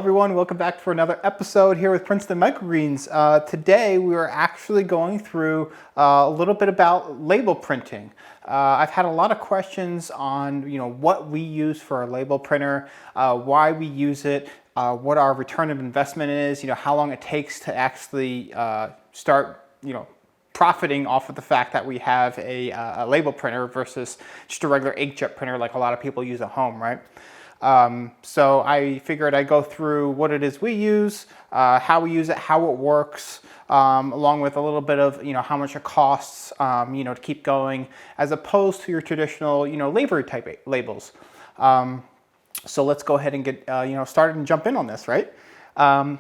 everyone, welcome back for another episode here with Princeton Microgreens. Today we are actually going through a little bit about label printing. I've had a lot of questions on what we use for our label printer, why we use it, what our return of investment is, how long it takes to actually start profiting off of the fact that we have a label printer versus just a regular inkjet printer like a lot of people use at home, right? So I figured I'd go through what it is we use, how we use it, how it works, along with a little bit of how much it costs, to keep going, as opposed to your traditional labor type labels. So let's go ahead and get started and jump in on this, right?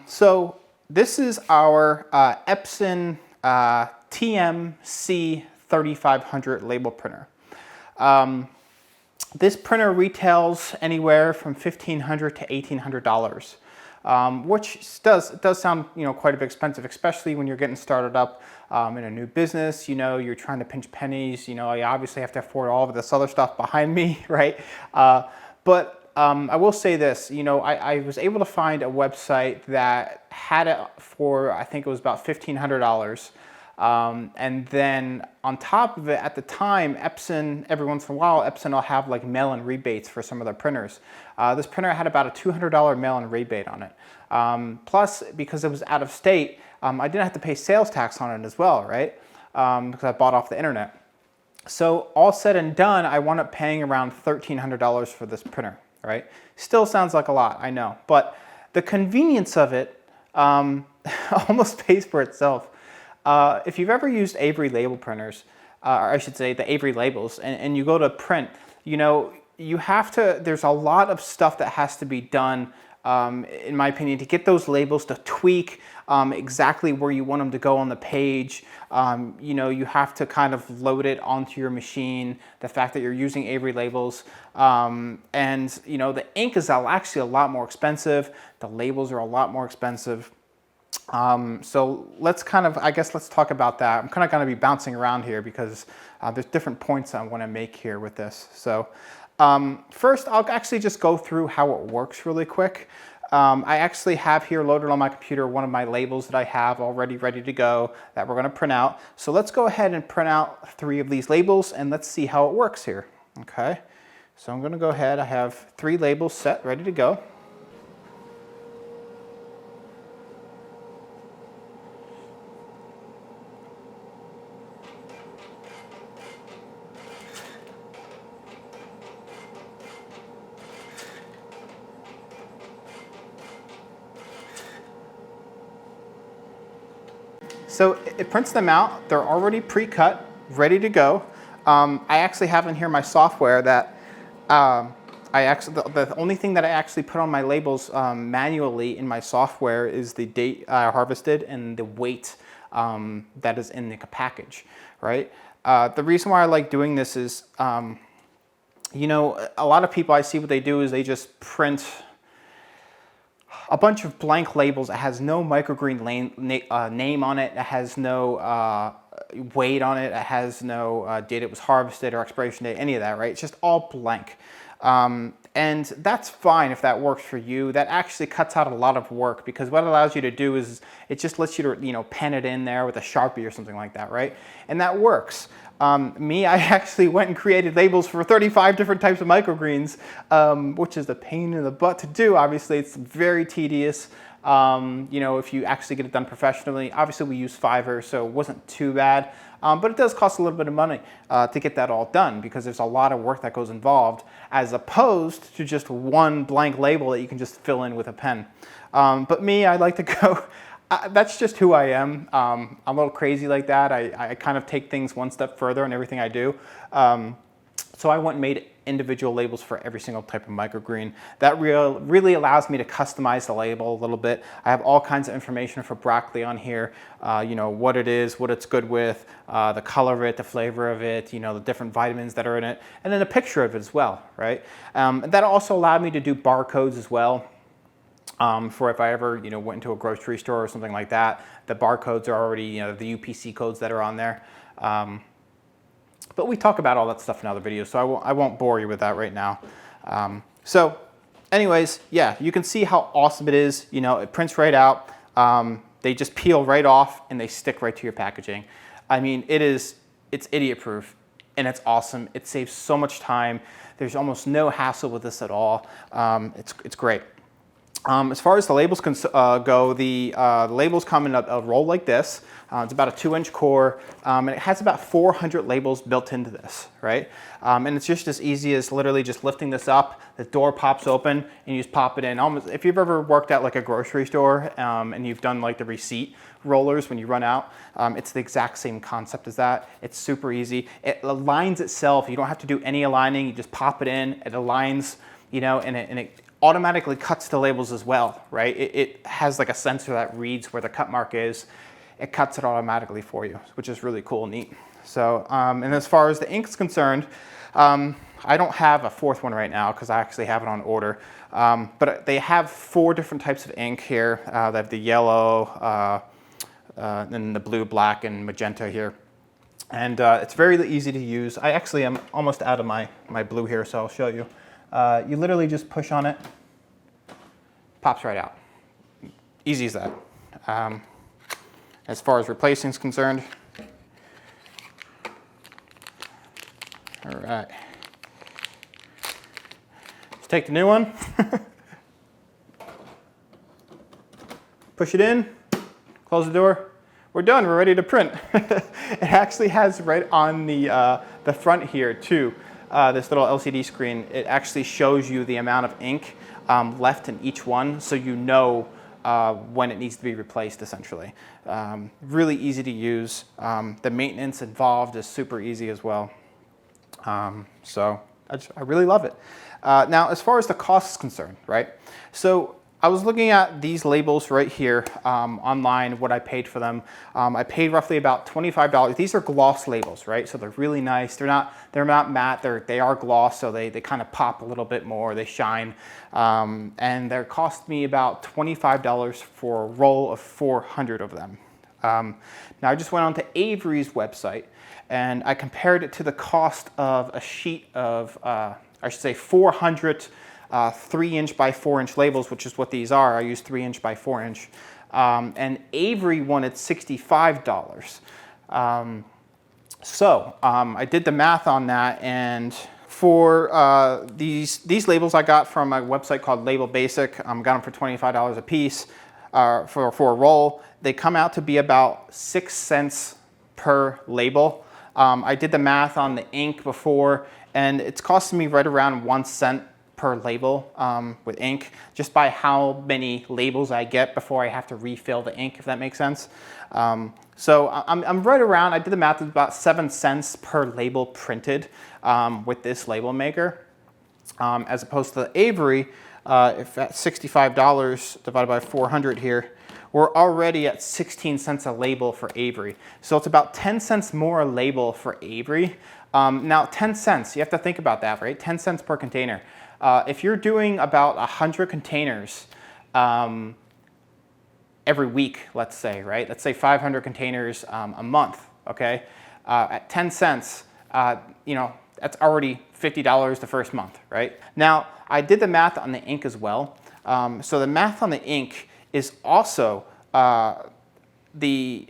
So this is our EPSON TM-C3500 label printer. This printer retails anywhere from $1,500 to $1,800, which does sound quite a bit expensive, especially when you're getting started up in a new business. You're trying to pinch pennies. You obviously have to afford all of this other stuff behind me, right? But I will say this. I was able to find a website that had it for, I think it was about $1,500. And then on top of it, at the time, EPSON, every once in a while, EPSON will have like mail-in rebates for some of their printers. This printer had about a $200 mail-in rebate on it. Plus, because it was out of state, I didn't have to pay sales tax on it as well, right? Because I bought off the internet. So all said and done, I wound up paying around $1,300 for this printer, right? Still sounds like a lot, I know, but the convenience of it almost pays for itself. If you've ever used Avery label printers, or I should say the Avery Labels, and you go to print, you have to, there's a lot of stuff that has to be done, in my opinion, to get those labels to tweak exactly where you want them to go on the page. You have to kind of load it onto your machine, the fact that you're using Avery Labels. And the ink is actually a lot more expensive. The labels are a lot more expensive. So let's let's talk about that. I'm kind of going to be bouncing around here because there's different points I want to make here with this. So first, I'll actually just go through how it works really quick. I actually have here loaded on my computer one of my labels that I have already ready to go that we're going to print out. So let's go ahead and print out 3 of these labels and let's see how it works here. Okay, so I'm going to go ahead. I have 3 labels set, ready to go. So it prints them out. They're already pre-cut, ready to go. I actually have in here my software that the only thing that I actually put on my labels manually in my software is the date I harvested and the weight that is in the package, right? The reason why I like doing this is, a lot of people I see what they do is they just print a bunch of blank labels that has no microgreen name on it, that has no weight on it, that has no date it was harvested or expiration date, any of that, right? It's just all blank. And that's fine if that works for you. That actually cuts out a lot of work because what it allows you to do is it just lets you to pen it in there with a Sharpie or something like that, right? And that works. I actually went and created labels for 35 different types of microgreens, which is a pain in the butt to do. Obviously, it's very tedious. If you actually get it done professionally. Obviously, we use Fiverr, so it wasn't too bad. But it does cost a little bit of money to get that all done because there's a lot of work that goes involved as opposed to just one blank label that you can just fill in with a pen. But me, I like to go, that's just who I am. I'm a little crazy like that. I kind of take things one step further in everything I do. So I went and made individual labels for every single type of microgreen. That really allows me to customize the label a little bit. I have all kinds of information for broccoli on here, what it is, what it's good with, the color of it, the flavor of it, the different vitamins that are in it, and then a picture of it as well, right? That also allowed me to do barcodes as well. For if I ever, went into a grocery store or something like that, the barcodes are already, the UPC codes that are on there. But we talk about all that stuff in other videos, so I won't bore you with that right now. So anyways, yeah, you can see how awesome it is. You know, it prints right out. They just peel right off and they stick right to your packaging. I mean, it's idiot proof and it's awesome. It saves so much time. There's almost no hassle with this at all. It's great. As far as the labels go, the labels come in a roll like this. It's about a 2-inch core, and it has about 400 labels built into this, right? And it's just as easy as literally just lifting this up, the door pops open, and you just pop it in. Almost, if you've ever worked at like a grocery store and you've done like the receipt rollers when you run out, it's the exact same concept as that. It's super easy. It aligns itself. You don't have to do any aligning. You just pop it in, it aligns, you know, and it automatically cuts the labels as well, right? It has like a sensor that reads where the cut mark is. It cuts it automatically for you, which is really cool and neat. So, and as far as the ink is concerned, I don't have a fourth one right now because I actually have it on order. But they have 4 different types of ink here. They have the yellow, then the blue, black, and magenta here. And it's very easy to use. I actually am almost out of my blue here, so I'll show you. You literally just push on it, pops right out. Easy as that. As far as replacing is concerned. All right. Just take the new one, push it in, close the door. We're done, we're ready to print. It actually has right on the front here too, this little LCD screen. It actually shows you the amount of ink left in each one, so you know when it needs to be replaced, essentially. Really easy to use. The maintenance involved is super easy as well. So I really love it. Now, as far as the cost is concerned, right? So I was looking at these labels right here online, what I paid for them. I paid roughly about $25. These are gloss labels, right? So they're really nice. They're not matte. They are gloss, so they kind of pop a little bit more. They shine, and they cost me about $25 for a roll of 400 of them. Now I just went onto Avery's website and I compared it to the cost of a sheet of, I should say, 400 3-inch by 4-inch labels, which is what these are. I use 3-inch by 4-inch. And Avery wanted $65. I did the math on that, and for these labels I got from a website called Label Basic. Got them for $25 a piece for a roll. They come out to be about 6 cents per label. I did the math on the ink before, and it's costing me right around 1 cent per label with ink, just by how many labels I get before I have to refill the ink, if that makes sense. So I'm right around, I did the math, it's about 7 cents per label printed with this label maker. As opposed to the Avery, if at $65 divided by 400 here, we're already at 16 cents a label for Avery. So it's about 10 cents more a label for Avery. Now 10 cents, you have to think about that, right? 10 cents per container. If you're doing about 100 containers every week, let's say, right? Let's say 500 containers a month, okay? At 10 cents, you know, that's already $50 the first month, right? Now, I did the math on the ink as well. So the math on the ink is also the the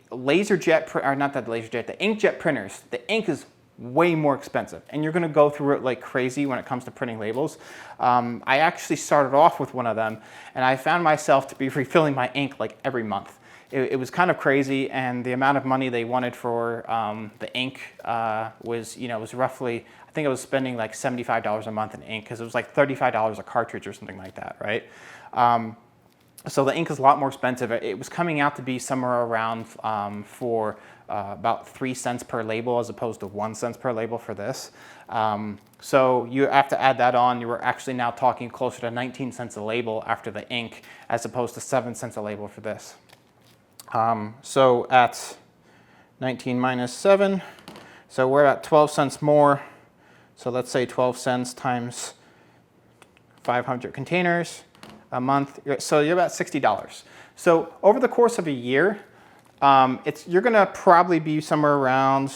inkjet printers. The ink is way more expensive, and you're going to go through it like crazy when it comes to printing labels. I actually started off with one of them, and I found myself to be refilling my ink like every month. It was kind of crazy, and the amount of money they wanted for the ink was, you know, was roughly, I think I was spending like $75 a month in ink, because it was like $35 a cartridge or something like that, right? So the ink is a lot more expensive. It was coming out to be somewhere around for about 3 cents per label, as opposed to 1 cent per label for this. So you have to add that on. You were actually now talking closer to 19 cents a label after the ink, as opposed to 7 cents a label for this. So at 19 minus 7, so we're at 12 cents more. So let's say 12 cents times 500 containers a month. So you're about $60. So over the course of a year, you're going to probably be somewhere around,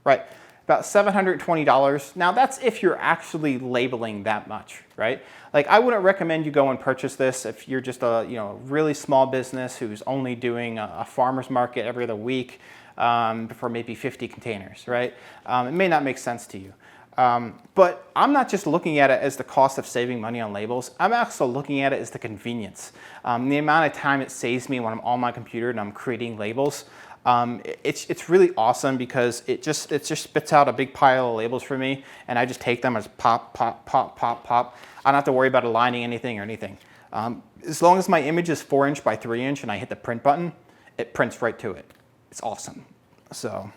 right? about $720. Now that's if you're actually labeling that much, right? Like I wouldn't recommend you go and purchase this if you're just a really small business who's only doing a farmer's market every other week for maybe 50 containers, right? It may not make sense to you. But I'm not just looking at it as the cost of saving money on labels. I'm also looking at it as the convenience. The amount of time it saves me when I'm on my computer and I'm creating labels. It's really awesome because it just spits out a big pile of labels for me, and I just take them as pop, pop, pop, pop, pop. I don't have to worry about aligning anything or anything. As long as my image is 4" by 3" and I hit the print button, it prints right to it. It's awesome. So,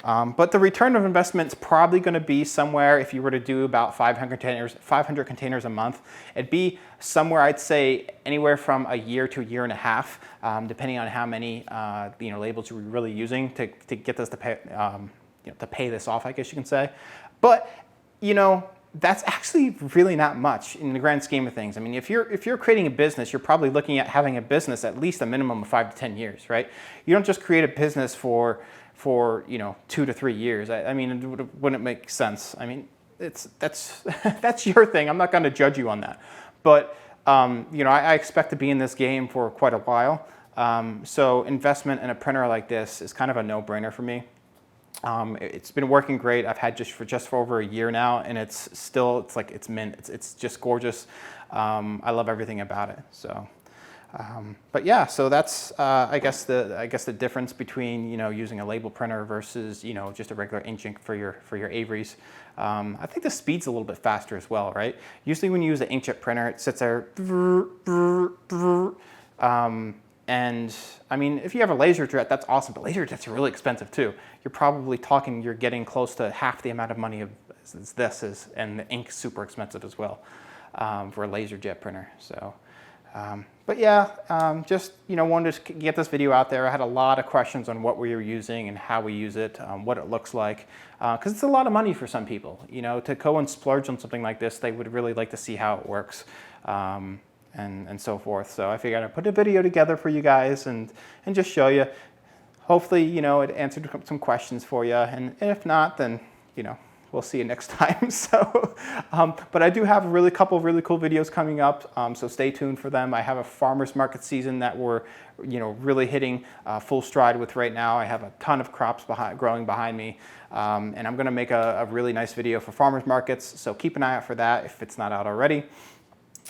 but the return of investment is probably going to be somewhere, if you were to do about 500 containers a month, it'd be somewhere, I'd say, anywhere from a year to a year and a half, depending on how many labels you're really using to get this to pay this off, I guess you can say. But that's actually really not much in the grand scheme of things. I mean, if you're creating a business, you're probably looking at having a business at least a minimum of 5 to 10 years, right? You don't just create a business for 2 to 3 years. I mean, it wouldn't make sense. I mean, that's your thing. I'm not going to judge you on that. But I expect to be in this game for quite a while. So investment in a printer like this is kind of a no-brainer for me. It's been working great. I've had just for over a year now, and it's like it's mint. It's just gorgeous. I love everything about it. So, but yeah, so that's I guess the difference between using a label printer versus just a regular inkjet for your Averys. I think the speed's a little bit faster as well, right? Usually when you use an inkjet printer, it sits there. And I mean, if you have a laserjet, that's awesome, but laserjets are really expensive too. You're probably talking, you're getting close to half the amount of money as this is, and the ink's super expensive as well for a laserjet printer. So, but yeah, just wanted to get this video out there. I had a lot of questions on what we were using and how we use it, what it looks like, because it's a lot of money for some people. To go and splurge on something like this, they would really like to see how it works. And so forth. So I figured I'd put a video together for you guys and just show you. Hopefully, it answered some questions for you. And if not, then, we'll see you next time. So, but I do have a couple of really cool videos coming up. So stay tuned for them. I have a farmer's market season that we're, really hitting full stride with right now. I have a ton of crops growing behind me. And I'm going to make a really nice video for farmer's markets. So keep an eye out for that if it's not out already.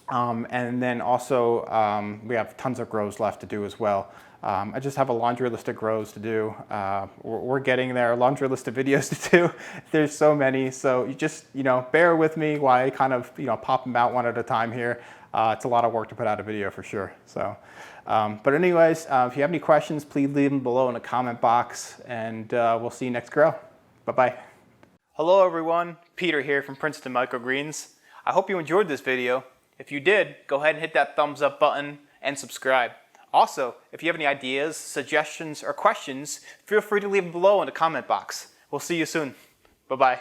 And then also we have tons of grows left to do as well. I just have a laundry list of grows to do. We're getting there, a laundry list of videos to do. There's so many, so you just bear with me while I kind of pop them out one at a time here. It's a lot of work to put out a video for sure. So, but anyways, if you have any questions, please leave them below in the comment box, and we'll see you next grow. Bye-bye. Hello everyone, Peter here from Princeton Microgreens. I hope you enjoyed this video. If you did, go ahead and hit that thumbs up button and subscribe. Also, if you have any ideas, suggestions, or questions, feel free to leave them below in the comment box. We'll see you soon. Bye-bye.